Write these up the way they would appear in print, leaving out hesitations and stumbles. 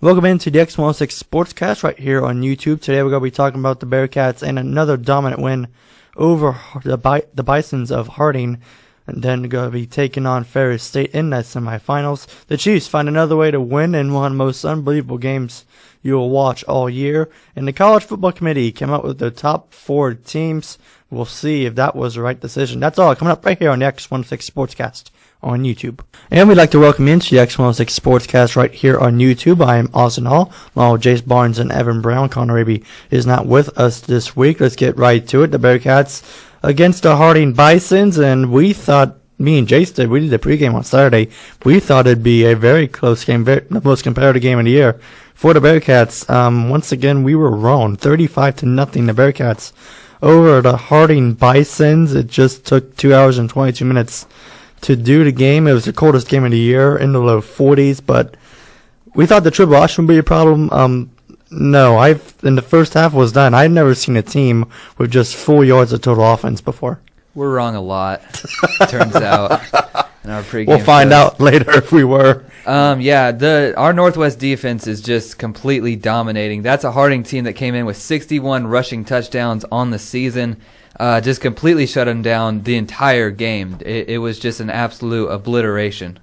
Welcome into the x106 Sportscast right here on YouTube. Today we're going to be talking about the Bearcats and another dominant win over the Bisons of Harding. And then we're going to be taking on Ferris State in that semifinals. The Chiefs find another way to win in one of the most unbelievable games you will watch all year. And the College Football Committee came up with their top 4 teams. We'll see if that was the right decision. That's all coming up right here on the X106 Sportscast on YouTube. And we'd like to welcome you into the X106 Sportscast right here on YouTube. I am Austin Hall, along with Jase Barnes and Evan Brown. Connor Raby is not with us this week. Let's get right to it. The Bearcats against the Harding Bisons, and we thought, me and Jase did, we did the pregame on Saturday. We thought it'd be a very close game, the most competitive game of the year for the Bearcats. Once again, we were wrong. 35-0, the Bearcats over the Harding Bisons. It just took 2 hours and 22 minutes to do the game. It was the coldest game of the year in the low 40s, but we thought the triple option would be a problem. No, in the first half was done. I'd never seen a team with just 4 yards of total offense before. We're wrong a lot, turns out. In our pregame we'll find out later if we were. Our Northwest defense is just completely dominating. That's a Harding team that came in with 61 rushing touchdowns on the season. Just completely shut them down the entire game. It was just an absolute obliteration.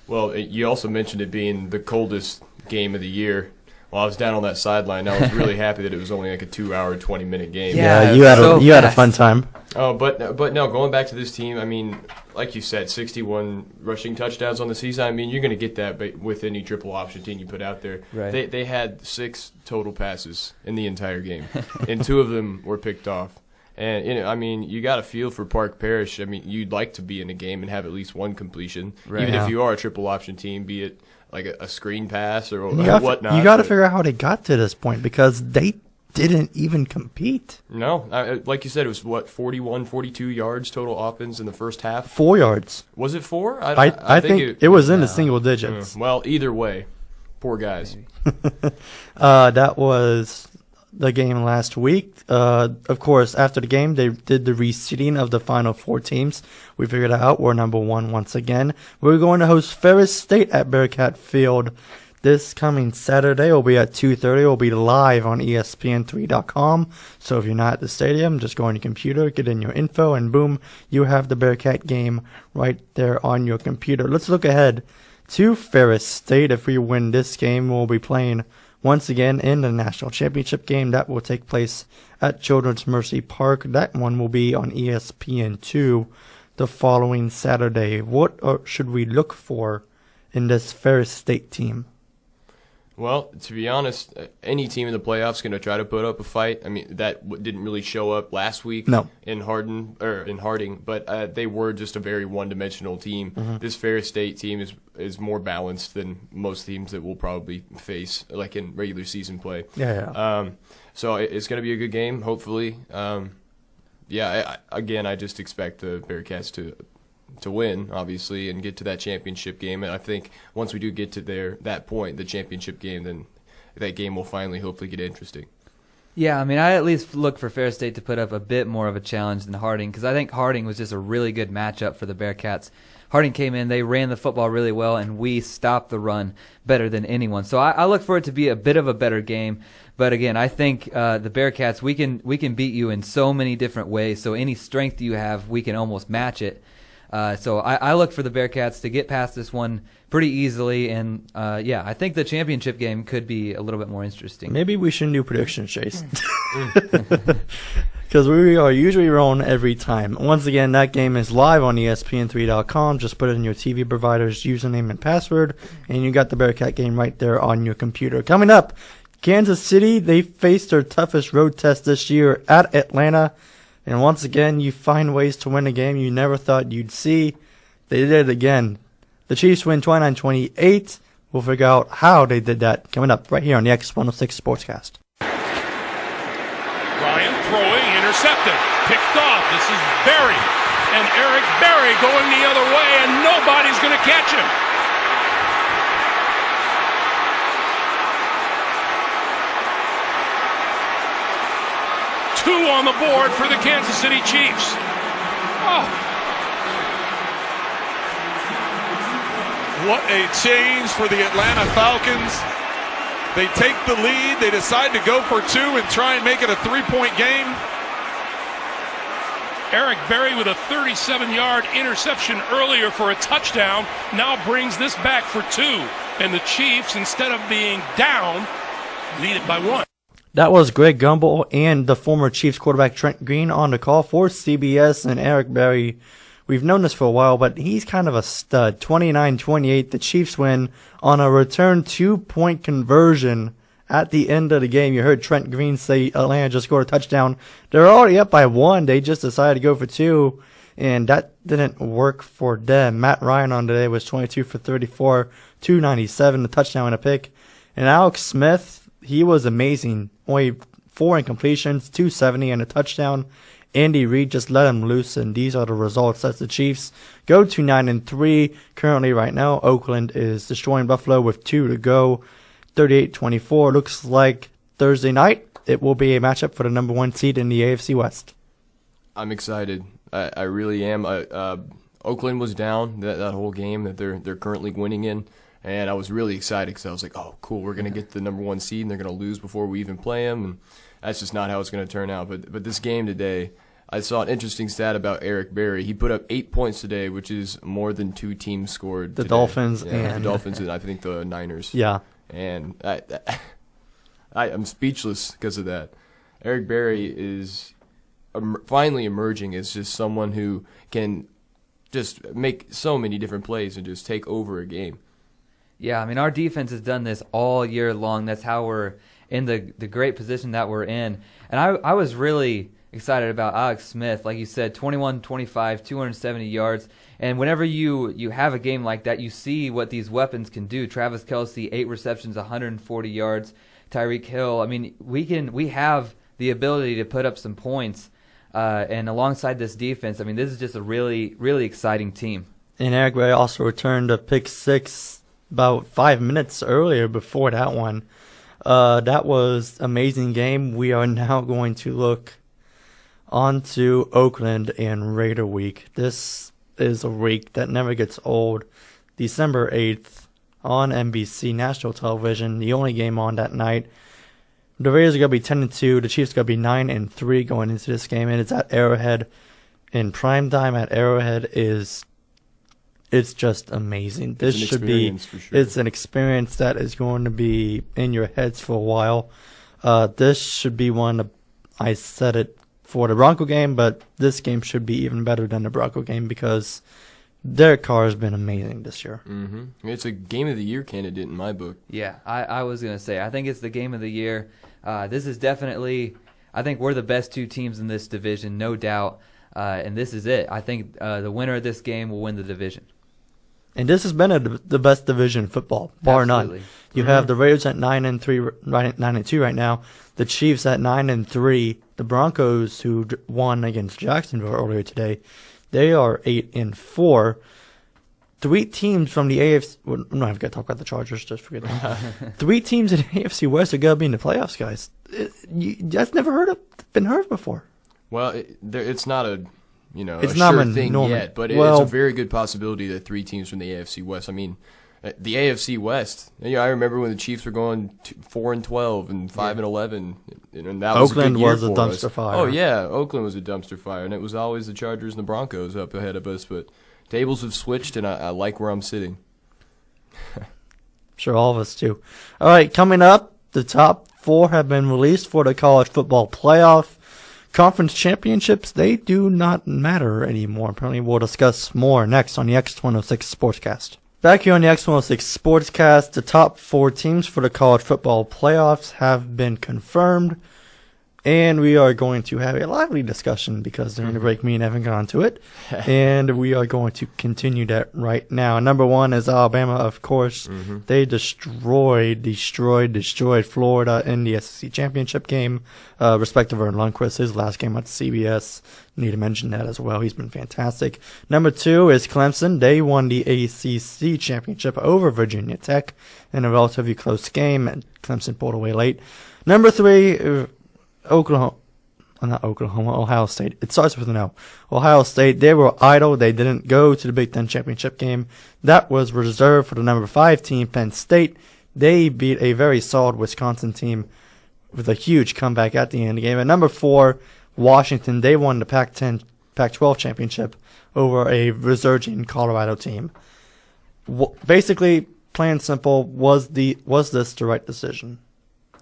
Well, you also mentioned it being the coldest game of the year. While I was down on that sideline, I was really happy that it was only like a 2-hour, 20-minute game. Yeah, you had a fun time. Oh, but no, going back to this team, I mean, like you said, 61 rushing touchdowns on the season. I mean, you're going to get that with any triple option team you put out there. Right. They had 6 total passes in the entire game, and 2 of them were picked off. And, I mean, you got a feel for Park Parish. I mean, you'd like to be in a game and have at least one completion, even if you are a triple option team, be it like a screen pass or whatnot. You got to figure out how they got to this point because they didn't even compete. No, like you said, it was 41, 42 yards total offense in the first half. 4 yards. Was it 4? I think it was in the single digits. Well, either way, poor guys. That was the game last week. Of course, after the game, they did the reseeding of the final 4 teams. We figured it out. We're number 1 once again. We're going to host Ferris State at Bearcat Field this coming Saturday. It'll be at 2:30. It'll be live on ESPN3.com. So if you're not at the stadium, just go on your computer, get in your info, and boom, you have the Bearcat game right there on your computer. Let's look ahead to Ferris State. If we win this game, we'll be playing once again in the national championship game that will take place at Children's Mercy Park. That one will be on ESPN2 the following Saturday. What should we look for in this Ferris State team? Well, to be honest, any team in the playoffs is going to try to put up a fight. I mean, that didn't really show up last week in Harding, but they were just a very one-dimensional team. Mm-hmm. This Ferris State team is more balanced than most teams that we'll probably face, like in regular season play. Yeah. So it's going to be a good game, hopefully. I just expect the Bearcats to win, obviously, and get to that championship game. And I think once we do get to that point, the championship game, then that game will finally hopefully get interesting. Yeah, I mean, I at least look for Ferris State to put up a bit more of a challenge than Harding because I think Harding was just a really good matchup for the Bearcats. Harding came in, they ran the football really well, and we stopped the run better than anyone. So I look for it to be a bit of a better game. But again, I think the Bearcats, we can beat you in so many different ways. So any strength you have, we can almost match it. So I look for the Bearcats to get past this one pretty easily, and I think the championship game could be a little bit more interesting. Maybe we shouldn't do predictions, Chase, because we are usually wrong every time. Once again, that game is live on ESPN3.com. Just put in your TV provider's username and password, and you got the Bearcat game right there on your computer. Coming up, Kansas City, they faced their toughest road test this year at Atlanta. And once again, you find ways to win a game you never thought you'd see. They did it again. The Chiefs win 29-28. We'll figure out how they did that coming up right here on the X106 Sportscast. Ryan throwing, intercepted, picked off. This is Berry. And Eric Berry going the other way, and nobody's going to catch him. Two on the board for the Kansas City Chiefs. Oh. What a change for the Atlanta Falcons. They take the lead. They decide to go for two and try and make it a 3-point game. Eric Berry with a 37-yard interception earlier for a touchdown now brings this back for two. And the Chiefs, instead of being down, lead it by one. That was Greg Gumbel and the former Chiefs quarterback Trent Green on the call for CBS, and Eric Berry. We've known this for a while, but he's kind of a stud. 29-28, the Chiefs win on a return 2-point conversion at the end of the game. You heard Trent Green say Atlanta just scored a touchdown. They're already up by one. They just decided to go for two, and that didn't work for them. Matt Ryan on today was 22 for 34, 297, a touchdown and a pick. And Alex Smith, he was amazing. Only 4 incompletions, 270 and a touchdown. Andy Reid just let him loose, and these are the results as the Chiefs go to 9-3. Currently, right now, Oakland is destroying Buffalo with 2 to go. 38-24. Looks like Thursday night it will be a matchup for the number 1 seed in the AFC West. I'm excited. I really am. Oakland was down that whole game that they're currently winning in, and I was really excited because I was like, oh, cool, we're going to get the number 1 seed, and they're going to lose before we even play them, and that's just not how it's going to turn out. But this game today, I saw an interesting stat about Eric Berry. He put up 8 points today, which is more than 2 teams scored today. Dolphins the Dolphins and I think the Niners. Yeah. And I'm speechless because of that. Eric Berry is finally emerging as just someone who can just make so many different plays and just take over a game. Yeah, I mean, our defense has done this all year long. That's how we're in the great position that we're in. And I was really excited about Alex Smith. Like you said, 21-25, 270 yards. And whenever you have a game like that, you see what these weapons can do. Travis Kelce, 8 receptions, 140 yards. Tyreek Hill. I mean, we have the ability to put up some points. And alongside this defense, I mean, this is just a really, really exciting team. And Eric Berry also returned a pick 6 about 5 minutes earlier before that one. That was amazing game. We are now going to look onto Oakland and Raider Week. This is a week that never gets old. December 8th on NBC National Television, the only game on that night. The Raiders are going to be 10-2. The Chiefs are going to be 9-3 going into this game, and it's at Arrowhead. And primetime at Arrowhead it's just amazing. This should be, for sure. It's an experience that is going to be in your heads for a while. This should be one of, I said it for the Bronco game, but this game should be even better than the Bronco game because Derek Carr has been amazing this year. Mm-hmm. It's a Game of the Year candidate in my book. Yeah, I was going to say, I think it's the Game of the Year. This is definitely, I think we're the best 2 teams in this division, no doubt. And this is it. I think the winner of this game will win the division. And this has been the best division in football, bar Absolutely. none. You have the Raiders at 9-3, 9-2 right now. The Chiefs at 9-3. The Broncos, who won against Jacksonville earlier today, they are 8-4. 3 teams from the AFC. Well, I'm not even gonna talk about the Chargers. Just forget that. 3 teams in the AFC West are gonna be in the playoffs, guys. That's never been heard before. Well, it's not a. It's a not sure thing yet, but it's a very good possibility that 3 teams from the AFC West. I mean, the AFC West. I remember when the Chiefs were going 4-12 and 5-11, and that was Oakland a good year was a dumpster us. fire. Oh yeah, Oakland was a dumpster fire, and it was always the Chargers and the Broncos up ahead of us. But tables have switched, and I like where I'm sitting. Sure, all of us do. All right, coming up, the top 4 have been released for the college football playoff. Conference championships, they do not matter anymore. Apparently, we'll discuss more next on the X106 Sportscast. Back here on the X106 Sportscast, the top 4 teams for the college football playoffs have been confirmed. And we are going to have a lively discussion because during the break, me and Evan got onto it. And we are going to continue that right now. Number 1 is Alabama, of course. Mm-hmm. They destroyed Florida in the SEC championship game. Respective Vern Lundquist, his last game at CBS. Need to mention that as well. He's been fantastic. Number 2 is Clemson. They won the ACC championship over Virginia Tech in a relatively close game. And Clemson pulled away late. Number 3, Ohio State. It starts with an O. Ohio State, they were idle. They didn't go to the Big Ten championship game. That was reserved for the number 5 team, Penn State. They beat a very solid Wisconsin team with a huge comeback at the end of the game. At number 4, Washington, they won the Pac-12 championship over a resurging Colorado team. Basically, plain and simple, was this the right decision?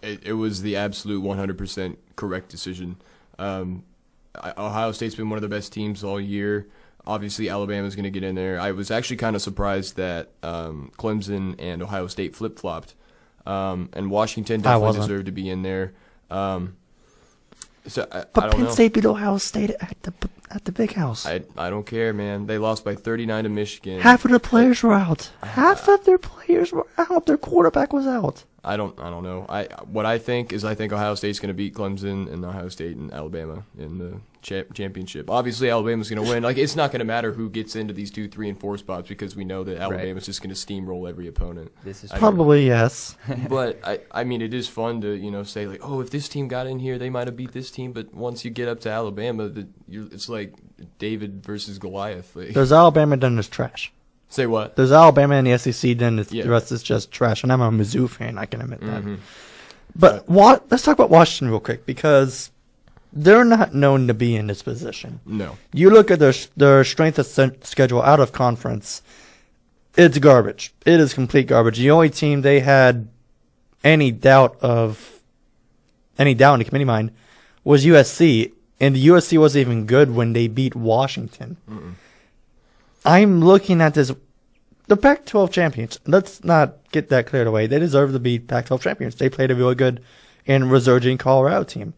It was the absolute 100% correct decision. Ohio State's been one of the best teams all year. Obviously, Alabama's going to get in there. I was actually kind of surprised that Clemson and Ohio State flip-flopped. And Washington definitely deserved to be in there. But I don't Penn State beat Ohio State at the Big House. I don't care, man. They lost by 39 to Michigan. Half of the players were out. Half of their players were out. Their quarterback was out. I don't know. I think Ohio State's going to beat Clemson and Ohio State and Alabama in the championship. Obviously, Alabama's going to win. Like, it's not going to matter who gets into these 2, 3, and 4 spots because we know that Alabama's just going to steamroll every opponent. This is probably yes. But I mean, it is fun to say like, oh, if this team got in here, they might have beat this team. But once you get up to Alabama, it's like David versus Goliath. Like, there's Alabama, then there's trash. Say what? There's Alabama in the SEC, then the rest is just trash. And I'm a Mizzou fan, I can admit that. But let's talk about Washington real quick because they're not known to be in this position. No. You look at their strength of schedule out of conference, it's garbage. It is complete garbage. The only team they had any doubt in the committee mind was USC, and the USC wasn't even good when they beat Washington. I'm looking at this. The Pac-12 champions, let's not get that cleared away. They deserve to be Pac-12 champions. They played a really good and resurging Colorado team.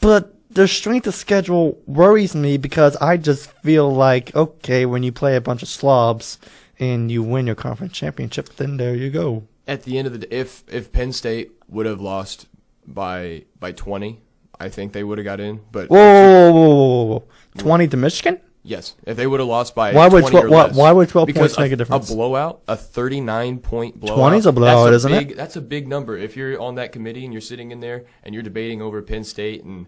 But their strength of schedule worries me because I just feel like, okay, when you play a bunch of slobs and you win your conference championship, then there you go. At the end of the day, if Penn State would have lost by 20, I think they would have got in. But whoa. 20 to Michigan? Yes, if they would have lost by 20 or less. Why would 12 points make a difference? A blowout, a 39-point blowout. 20 is a blowout, isn't it? That's a big number. If you're on that committee and you're sitting in there and you're debating over Penn State and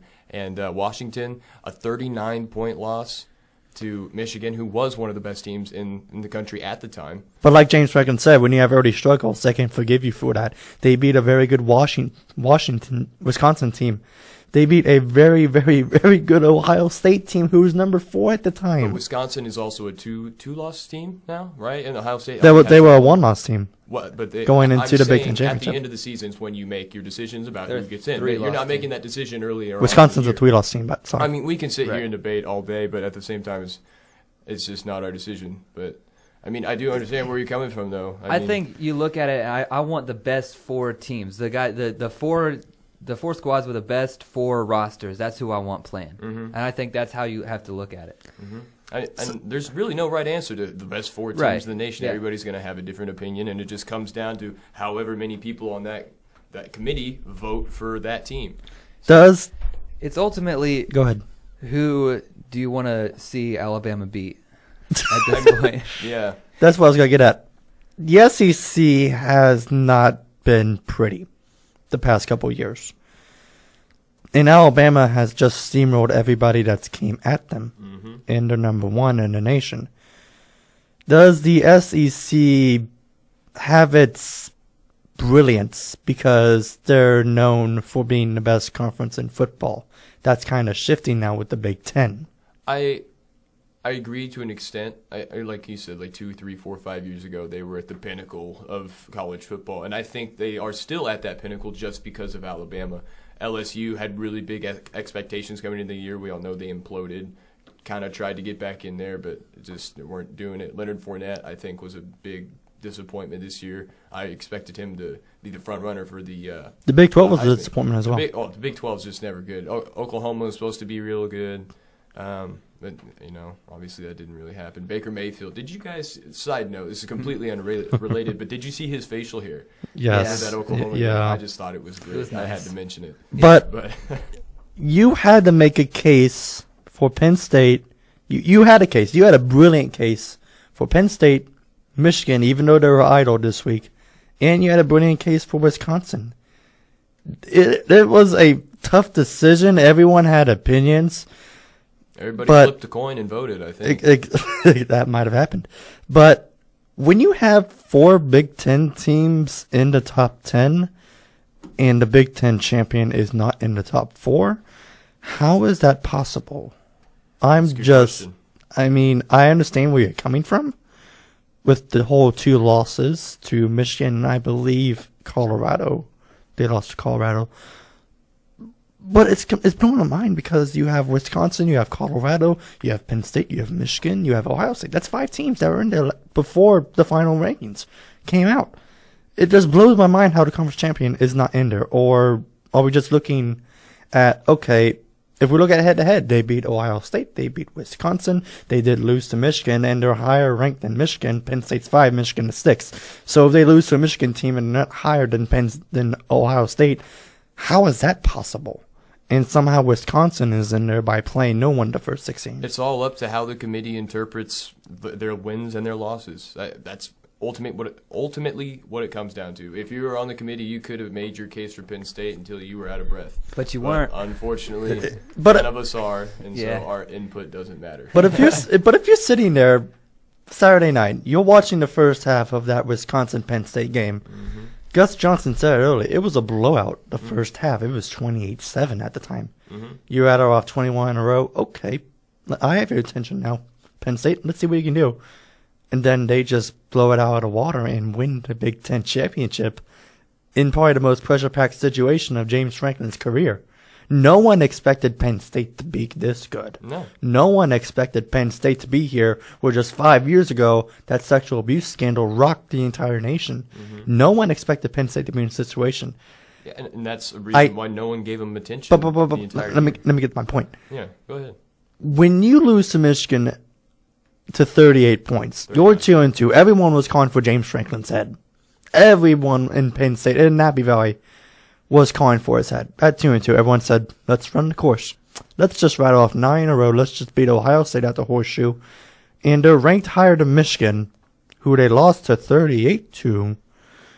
Washington, a 39-point loss to Michigan, who was one of the best teams in the country at the time. But like James Franklin said, when you have already struggled, they can forgive you for that. They beat a very good Wisconsin team. They beat a very, very, very good Ohio State team who was number 4 at the time. But Wisconsin is also a two-loss team now, right? And Ohio State. They were a 1-loss team. What? But going into the Big Ten championship. At the end of the season is when you make your decisions about who gets in. You're not making that decision earlier. Wisconsin's a 3-loss team, but sorry. I mean, we can sit here and debate all day, but at the same time, it's just not our decision. But I mean, I do understand where you're coming from, though. I think you look at it. I want the best 4 teams. The 4 squads with the best 4 rosters. That's who I want playing. And I think that's how you have to look at it. And there's really no right answer to the best 4 teams in the nation. Yeah. Everybody's going to have a different opinion, and it just comes down to however many people on that committee vote for that team. It's ultimately go ahead. Who do you want to see Alabama beat at this point? Yeah. That's what I was going to get at. The SEC has not been pretty the past couple of years. And Alabama has just steamrolled everybody that's came at them. And they're number 1 in the nation. Does the SEC have its brilliance because they're known for being the best conference in football? That's kind of shifting now with the Big Ten. I agree to an extent. I like you said, like 2, 3, 4, 5 years ago, they were at the pinnacle of college football. And I think they are still at that pinnacle just because of Alabama. LSU had really big expectations coming into the year. We all know they imploded. Kind of tried to get back in there, but just weren't doing it. Leonard Fournette, I think, was a big disappointment this year. I expected him to be the front runner for the Big 12 was a disappointment as well. The Big 12 is just never good. Oklahoma was supposed to be real good, but obviously that didn't really happen. Baker Mayfield. Did you guys? Side note: this is completely unrelated, but did you see his facial hair? Yes. That Oklahoma game? I just thought it was great. It was nice. I had to mention it. But you had to make a case for Penn State. You had a case. You had a brilliant case for Penn State, Michigan, even though they were idle this week. And you had a brilliant case for Wisconsin. It was a tough decision. Everyone had opinions. Everybody flipped a coin and voted, I think. That might have happened. But When you have 4 Big Ten teams in the top 10 and the Big Ten champion is not in the top 4, how is that possible? I understand where you're coming from with the whole 2 losses to Michigan and I believe Colorado. They lost to Colorado. But it's blowing my mind because you have Wisconsin, you have Colorado, you have Penn State, you have Michigan, you have Ohio State. That's 5 teams that were in there before the final rankings came out. It just blows my mind how the conference champion is not in there. Or are we just looking at, okay, if we look at head-to-head, they beat Ohio State, they beat Wisconsin, they did lose to Michigan, and they're higher ranked than Michigan. Penn State's 5, Michigan is 6. So if they lose to a Michigan team and not higher than Ohio State, how is that possible? And somehow Wisconsin is in there by playing no one the first 16. It's all up to how the committee interprets their wins and their losses. That's ultimately what it comes down to. If you were on the committee, you could have made your case for Penn State until you were out of breath. But you weren't. Unfortunately, none of us are, and so our input doesn't matter. But if you're sitting there Saturday night, you're watching the first half of that Wisconsin-Penn State game. Mm-hmm. Gus Johnson said it earlier. It was a blowout the first half. It was 28-7 at the time. Mm-hmm. You rattled off 21 in a row. Okay, I have your attention now. Penn State, let's see what you can do. And then they just blow it out of the water and win the Big Ten championship in probably the most pressure-packed situation of James Franklin's career. No one expected Penn State to be this good. No one expected Penn State to be here where just 5 years ago that sexual abuse scandal rocked the entire nation. Mm-hmm. No one expected Penn State to be in a situation. Yeah, and that's a reason why no one gave them attention. Let me get my point. Yeah, go ahead. When you lose to Michigan to 38 points, you're 2-2. Everyone was calling for James Franklin's head. Everyone in Penn State and Nappy Valley was calling for his head. At 2-2, everyone said, let's run the course. Let's just rattle off 9 in a row. Let's just beat Ohio State at the horseshoe. And they're ranked higher than Michigan, who they lost to 38 to,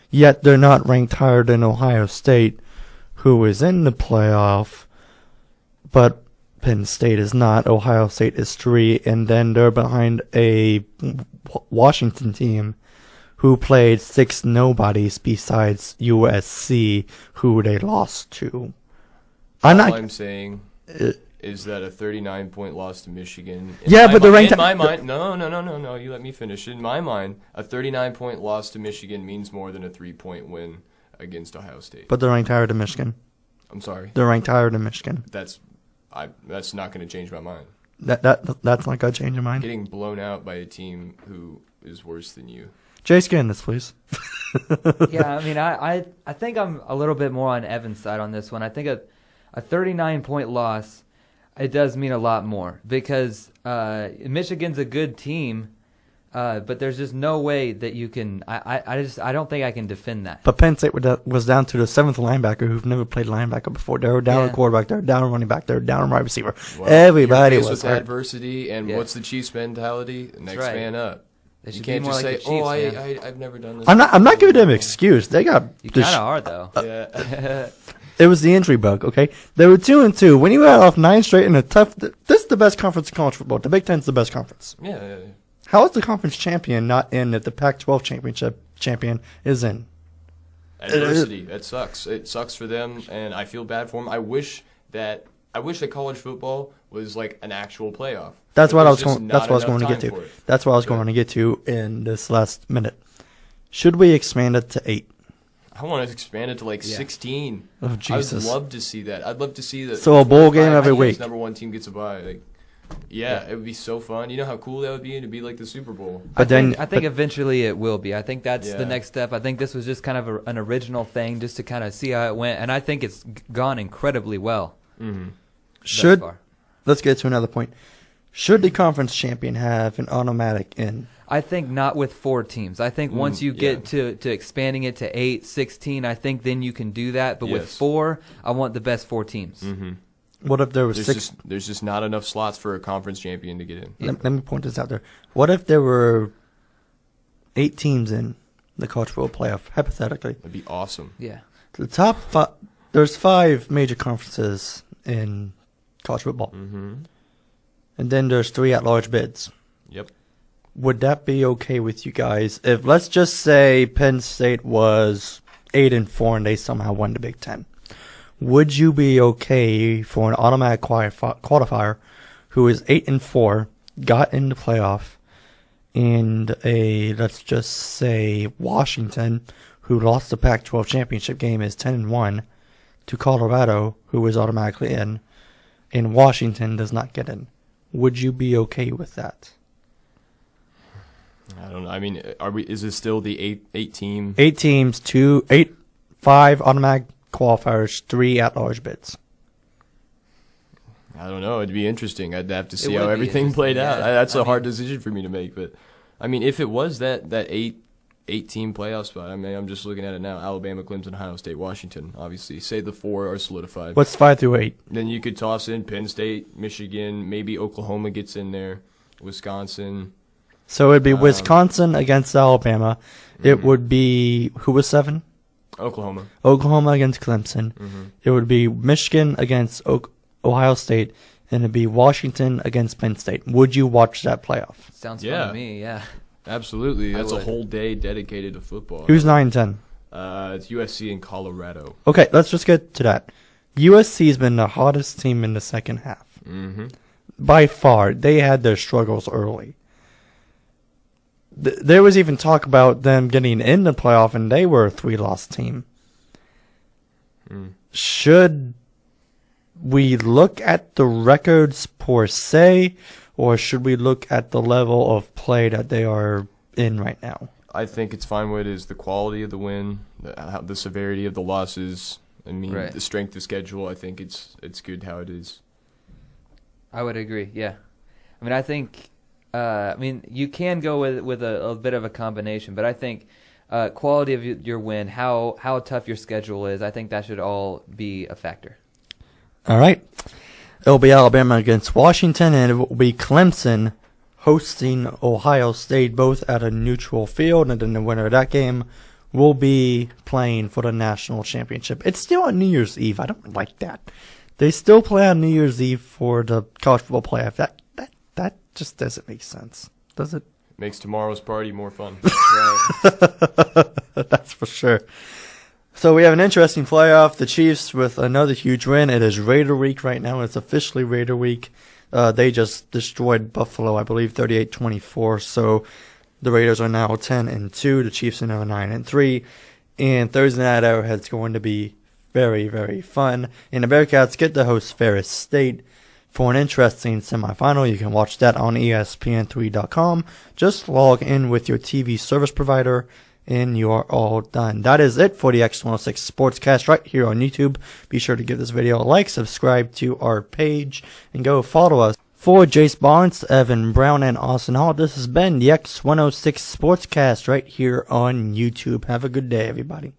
yet they're not ranked higher than Ohio State, who is in the playoff, but Penn State is not. Ohio State is 3, and then they're behind a Washington team who played 6 nobodies besides USC, who they lost to. All I'm saying is that a 39-point loss to Michigan. In my mind, no. You let me finish. In my mind, a 39-point loss to Michigan means more than a 3-point win against Ohio State. But they're ranked higher than Michigan. I'm sorry. They're ranked higher than Michigan. That's not going to change my mind. That's not going to change your mind. Getting blown out by a team who is worse than you. Jase, get in this, please. Yeah, I mean, I think I'm a little bit more on Evan's side on this one. I think a 39-point loss, it does mean a lot more because Michigan's a good team, but there's just no way that you can. I don't think I can defend that. But Penn State was down to the 7th linebacker who've never played linebacker before. They were down a quarterback. They were down a running back. They were down a wide receiver. Well, everybody was with adversity, and what's the Chiefs' mentality? Next man up. You can't just say, I've never done this. I'm not giving them an excuse. They got. You kind of are though. Yeah. It was the injury bug. Okay, they were 2-2. When you got off 9 straight in a tough. This is the best conference in college football. The Big Ten's the best conference. Yeah. How is the conference champion not in if the Pac-12 championship champion is in? Adversity. That sucks. It sucks for them, and I feel bad for them. I wish that college football was like an actual playoff. That's what I was going to get to. That's what I was going to get to in this last minute. Should we expand it to 8? I want to expand it to 16. Oh Jesus! I would love to see that. I'd love to see that. So a bowl game every week. Number 1 team gets a bye. It would be so fun. You know how cool that would be to be like the Super Bowl. I think eventually it will be. I think that's the next step. I think this was just kind of an original thing just to kind of see how it went, and I think it's gone incredibly well. Mm-hmm. Let's get to another point. Should the conference champion have an automatic in? I think not with 4 teams. I think once you get to expanding it to 8, 16, I think then you can do that. But with 4, I want the best 4 teams. Mm-hmm. What if there was 6? There's just not enough slots for a conference champion to get in. Let me point this out there. What if there were 8 teams in the college football playoff, hypothetically? That'd be awesome. Yeah. The top 5, there's 5 major conferences in college football. Mm-hmm. And then there's 3 at-large bids. Yep. would that be okay with you guys? If let's just say Penn State was 8-4 and they somehow won the Big Ten, would you be okay for an automatic qualifier who is 8-4, got in the playoff, and let's just say Washington, who lost the Pac-12 championship game, is 10-1, to Colorado, who is automatically in, and Washington does not get in? Would you be okay with that? I don't know. I mean, is it still the eight team? 8 teams, 5 automatic qualifiers, 3 at-large bids. I don't know. It'd be interesting. I'd have to see how everything played out. That's a hard decision for me to make. But I mean, if it was that 8-team playoff spot, I mean, I'm just looking at it now: Alabama, Clemson, Ohio State, Washington. Obviously, say the 4 are solidified. What's 5 through 8? Then you could toss in Penn State, Michigan, maybe Oklahoma gets in there, Wisconsin. So it'd be Wisconsin against Alabama. It would be, who was 7? Oklahoma. Oklahoma against Clemson. It would be Michigan against Ohio State, and it'd be Washington against Penn State. Would you watch that playoff? Sounds fun to me, yeah. Absolutely. That's a whole day dedicated to football. Who's 9-10? It's USC and Colorado. Okay, let's just get to that. USC's been the hottest team in the second half. By far. They had their struggles early. There was even talk about them getting in the playoff, and they were a 3-loss team. Should we look at the records per se, or should we look at the level of play that they are in right now? I think it's fine what it is. The quality of the win, the severity of the losses. I mean, the strength of schedule. I think it's good how it is. I would agree. Yeah, I mean, I think. You can go with a bit of a combination, but I think quality of your win, how tough your schedule is, I think that should all be a factor. All right. It'll be Alabama against Washington, and it will be Clemson hosting Ohio State, both at a neutral field, and then the winner of that game will be playing for the national championship. It's still on New Year's Eve. I don't like that. They still play on New Year's Eve for the college football playoff. That just doesn't make sense, does it? Makes tomorrow's party more fun. That's for sure. So we have an interesting playoff. The Chiefs with another huge win. It is Raider Week right now. It's officially Raider Week. They just destroyed Buffalo, I believe, 38-24. So the Raiders are now 10-2. The Chiefs are now 9-3. And Thursday night Arrowhead's going to be very, very fun. And the Bearcats get to host Ferris State for an interesting semifinal. You can watch that on ESPN3.com. Just log in with your TV service provider, and you are all done. That is it for the X106 Sportscast right here on YouTube. Be sure to give this video a like, subscribe to our page, and go follow us. For Jase Barnes, Evan Brown, and Austin Hall, this has been the X106 Sportscast right here on YouTube. Have a good day, everybody.